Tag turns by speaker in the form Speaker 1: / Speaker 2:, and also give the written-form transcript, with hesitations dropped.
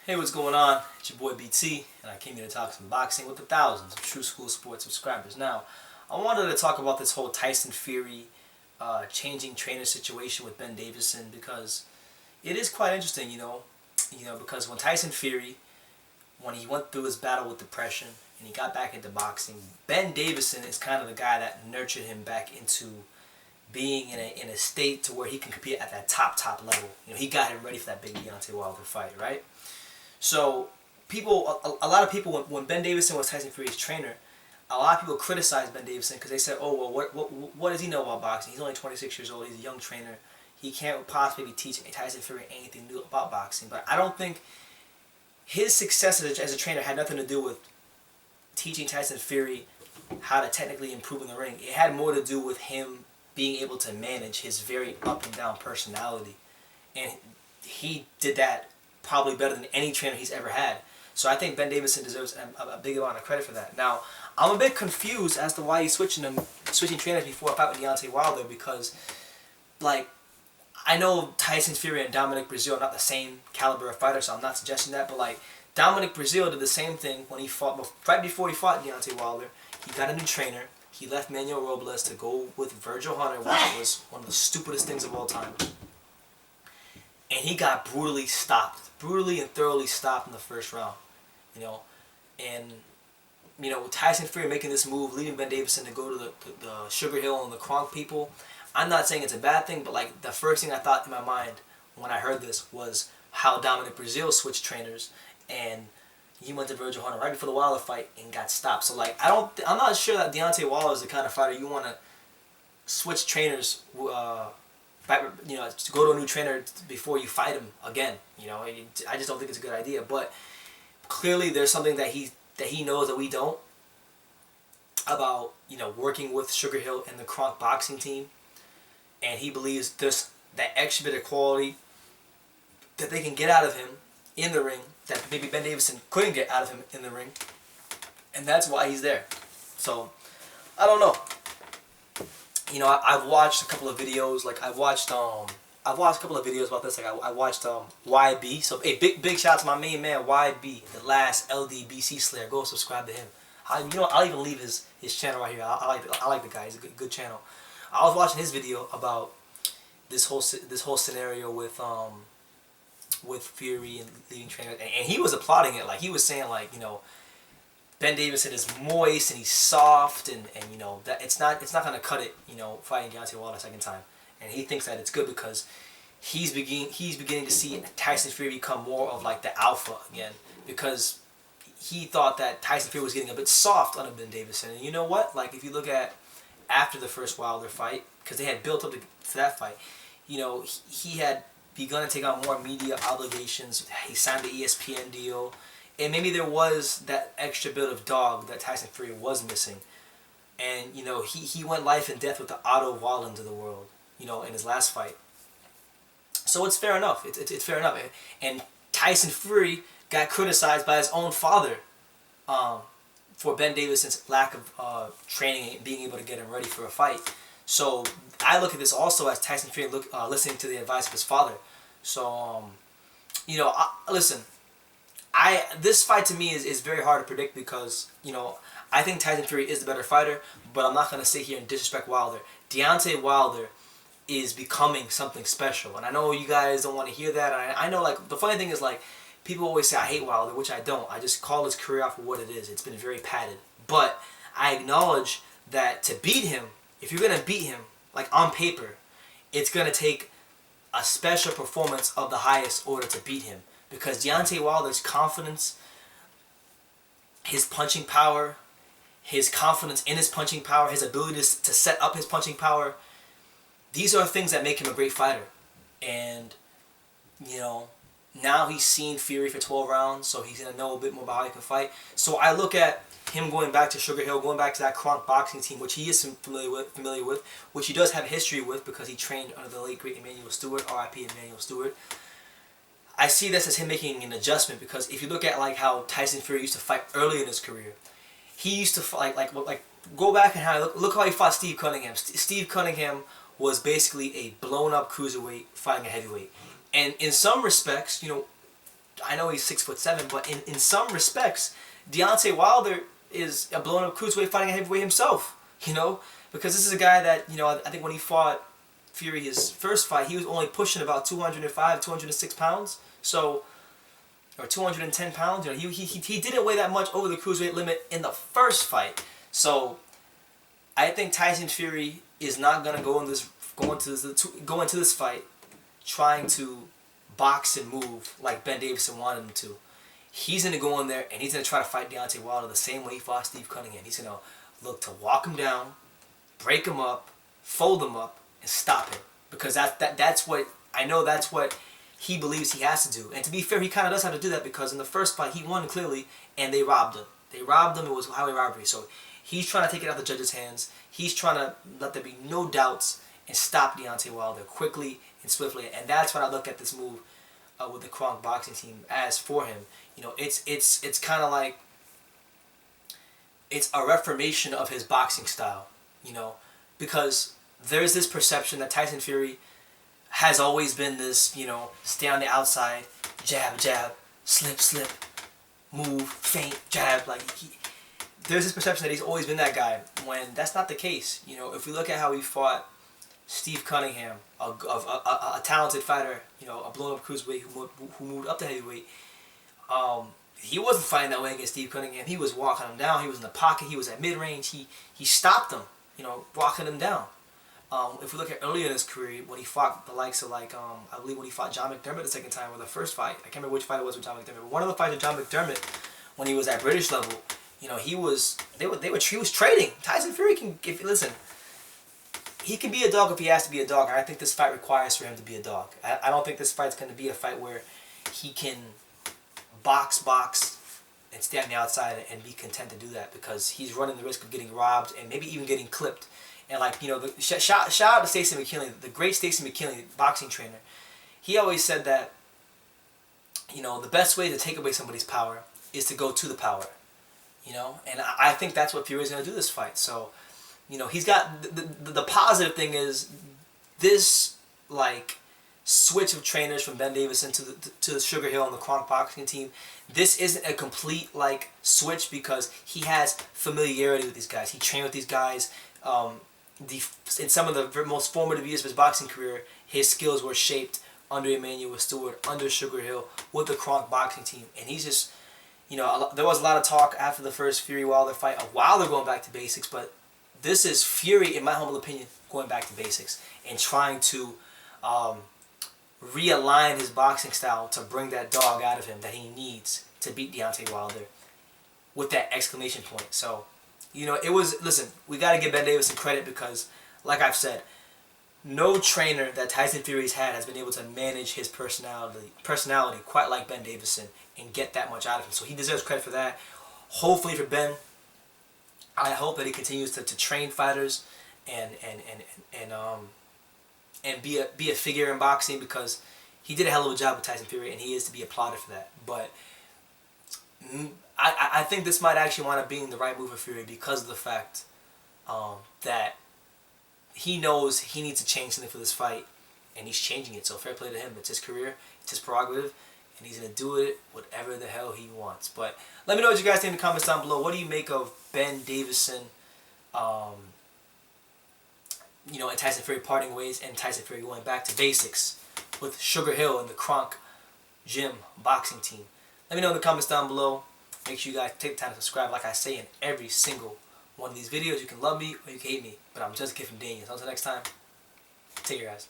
Speaker 1: Hey, what's going on? It's your boy BT, and I came here to talk some boxing with the thousands of True School Sports subscribers. Now, I wanted to talk about this whole Tyson Fury changing trainer situation with Ben Davison because it is quite interesting, because when Tyson Fury, when he went through his battle with depression and he got back into boxing, Ben Davison is kind of the guy that nurtured him back into being in a state to where he can compete at that top level. He got him ready for that big Deontay Wilder fight, right? So a lot of people, when Ben Davison was Tyson Fury's trainer, a lot of people criticized Ben Davison because they said, "Oh well, what does he know about boxing? He's only 26 years old. He's a young trainer. He can't possibly teach Tyson Fury anything new about boxing." But I don't think his success as a trainer had nothing to do with teaching Tyson Fury how to technically improve in the ring. It had more to do with him being able to manage his very up and down personality, and he did that probably better than any trainer he's ever had. So I think Ben Davison deserves a big amount of credit for that. Now, I'm a bit confused as to why he's switching trainers before a fight with Deontay Wilder because, like, I know Tyson Fury and Dominic Breazeale are not the same caliber of fighter, so I'm not suggesting that, but like, Dominic Breazeale did the same thing when he fought, right before he fought Deontay Wilder. He got a new trainer. He left Manuel Robles to go with Virgil Hunter, which was one of the stupidest things of all time. And he got brutally and thoroughly stopped in the first round, and with Tyson Fury making this move, leaving Ben Davison to go to the Sugar Hill and the Kronk people, I'm not saying it's a bad thing, but like the first thing I thought in my mind when I heard this was how Dominic Breazeale switched trainers, and he went to Virgil Hunter right before the Wilder fight and got stopped. So like I'm not sure that Deontay Wilder is the kind of fighter you want to switch trainers. To go to a new trainer before you fight him again. I just don't think it's a good idea. But clearly, there's something that he knows that we don't about working with Sugar Hill and the Kronk boxing team, and he believes there's that extra bit of quality that they can get out of him in the ring that maybe Ben Davison couldn't get out of him in the ring, and that's why he's there. So I don't know. I've watched a couple of videos. Like I've watched a couple of videos about this. Like I watched YB. So hey, big shout out to my main man YB, the last LDBC Slayer. Go subscribe to him. I'll even leave his channel right here. I like the guy. He's a good channel. I was watching his video about this whole scenario with Fury and leaving trainers, and he was applauding it. Like he was saying Ben Davison is moist and he's soft, and that it's not gonna cut it, fighting Deontay Wilder a second time. And he thinks that it's good because he's beginning to see Tyson Fury become more of like the alpha again, because he thought that Tyson Fury was getting a bit soft under Ben Davison. And you know what? Like if you look at after the first Wilder fight, because they had built up to that fight, he had begun to take on more media obligations. He signed the ESPN deal. And maybe there was that extra bit of dog that Tyson Fury was missing. And, he went life and death with the Otto Wallins of the world, in his last fight. So it's fair enough. It's fair enough. And Tyson Fury got criticized by his own father for Ben Davison's lack of training and being able to get him ready for a fight. So I look at this also as Tyson Fury listening to the advice of his father. So, listen. This fight to me is very hard to predict because, I think Tyson Fury is the better fighter, but I'm not going to sit here and disrespect Wilder. Deontay Wilder is becoming something special, and I know you guys don't want to hear that. And I know, like, the funny thing is, like, people always say I hate Wilder, which I don't. I just call his career out for what it is. It's been very padded. But I acknowledge that to beat him, if you're going to beat him, like, on paper, it's going to take a special performance of the highest order to beat him. Because Deontay Wilder's confidence, his punching power, his confidence in his punching power, his ability to set up his punching power, these are things that make him a great fighter. And, now he's seen Fury for 12 rounds, so he's going to know a bit more about how he can fight. So I look at him going back to Sugar Hill, going back to that Kronk boxing team, which he is familiar with, which he does have history with because he trained under the late, great Emmanuel Stewart, R.I.P. Emmanuel Stewart. I see this as him making an adjustment because if you look at like how Tyson Fury used to fight early in his career, he used to fight like go back and look how he fought Steve Cunningham. Steve Cunningham was basically a blown up cruiserweight fighting a heavyweight, and in some respects, I know he's 6'7", but in some respects, Deontay Wilder is a blown up cruiserweight fighting a heavyweight himself. You know, because this is a guy that, you know, I think when he fought Fury his first fight, he was only pushing about 205, 206 pounds. So, or 210 pounds. You know, he didn't weigh that much over the cruiserweight limit in the first fight. So, I think Tyson Fury is not gonna go into this fight trying to box and move like Ben Davison wanted him to. He's gonna go in there and he's gonna try to fight Deontay Wilder the same way he fought Steve Cunningham. He's gonna look to walk him down, break him up, fold him up, and stop him. Because that's what I know. That's what he believes he has to do. And to be fair, he kind of does have to do that because in the first fight he won clearly, and they robbed him. They robbed him. It was highway robbery. So he's trying to take it out of the judges' hands. He's trying to let there be no doubts and stop Deontay Wilder quickly and swiftly. And that's what I look at this move with the Kronk boxing team as for him. You know, it's kind of like it's a reformation of his boxing style. You know, because there's this perception that Tyson Fury has always been this, you know, stay on the outside, jab, jab, slip, slip, move, feint, jab. Like there's this perception that he's always been that guy, when that's not the case. You know, if we look at how he fought Steve Cunningham, a talented fighter, you know, a blown up cruiserweight who moved up to heavyweight, he wasn't fighting that way against Steve Cunningham. He was walking him down. He was in the pocket. He was at mid range. He stopped him, you know, walking him down. If we look at earlier in his career, when he fought the likes of like, I believe when he fought John McDermott the second time, or the first fight, I can't remember which fight it was with John McDermott, but one of the fights with John McDermott, when he was at British level, you know, he was trading. Tyson Fury can, listen, he can be a dog if he has to be a dog, and I think this fight requires for him to be a dog. I don't think this fight's going to be a fight where he can box, and stay on the outside and be content to do that, because he's running the risk of getting robbed and maybe even getting clipped. And like, you know, shout out to Stacey McKinley, the great Stacey McKinley, boxing trainer. He always said that, you know, the best way to take away somebody's power is to go to the power. You know, and I think that's what Fury's going to do this fight. So, you know, he's got the positive thing is this like switch of trainers from Ben Davison to the Sugar Hill and the Kronk boxing team. This isn't a complete like switch, because he has familiarity with these guys. He trained with these guys. In some of the most formative years of his boxing career, his skills were shaped under Emmanuel Stewart, under Sugar Hill, with the Kronk boxing team. And he's just, you know, there was a lot of talk after the first Fury-Wilder fight of Wilder going back to basics, but this is Fury, in my humble opinion, going back to basics and trying to realign his boxing style to bring that dog out of him that he needs to beat Deontay Wilder with that exclamation point. So, you know, it was, listen, we got to give Ben Davison credit, because, like I've said, no trainer that Tyson Fury's had has been able to manage his personality quite like Ben Davison and get that much out of him. So he deserves credit for that. Hopefully for Ben, I hope that he continues to train fighters and be a figure in boxing, because he did a hell of a job with Tyson Fury and he is to be applauded for that. But I think this might actually wind up being the right move for Fury, because of the fact that he knows he needs to change something for this fight, and he's changing it. So fair play to him. It's his career, it's his prerogative, and he's going to do it whatever the hell he wants. But let me know what you guys think in the comments down below. What do you make of Ben Davison, you know, and Tyson Fury parting ways, and Tyson Fury going back to basics with Sugar Hill and the Kronk gym boxing team? Let me know in the comments down below. Make sure you guys take the time to subscribe, like I say in every single one of these videos. You can love me or you can hate me, but I'm just a kid from Daniel. So until next time, take care, guys.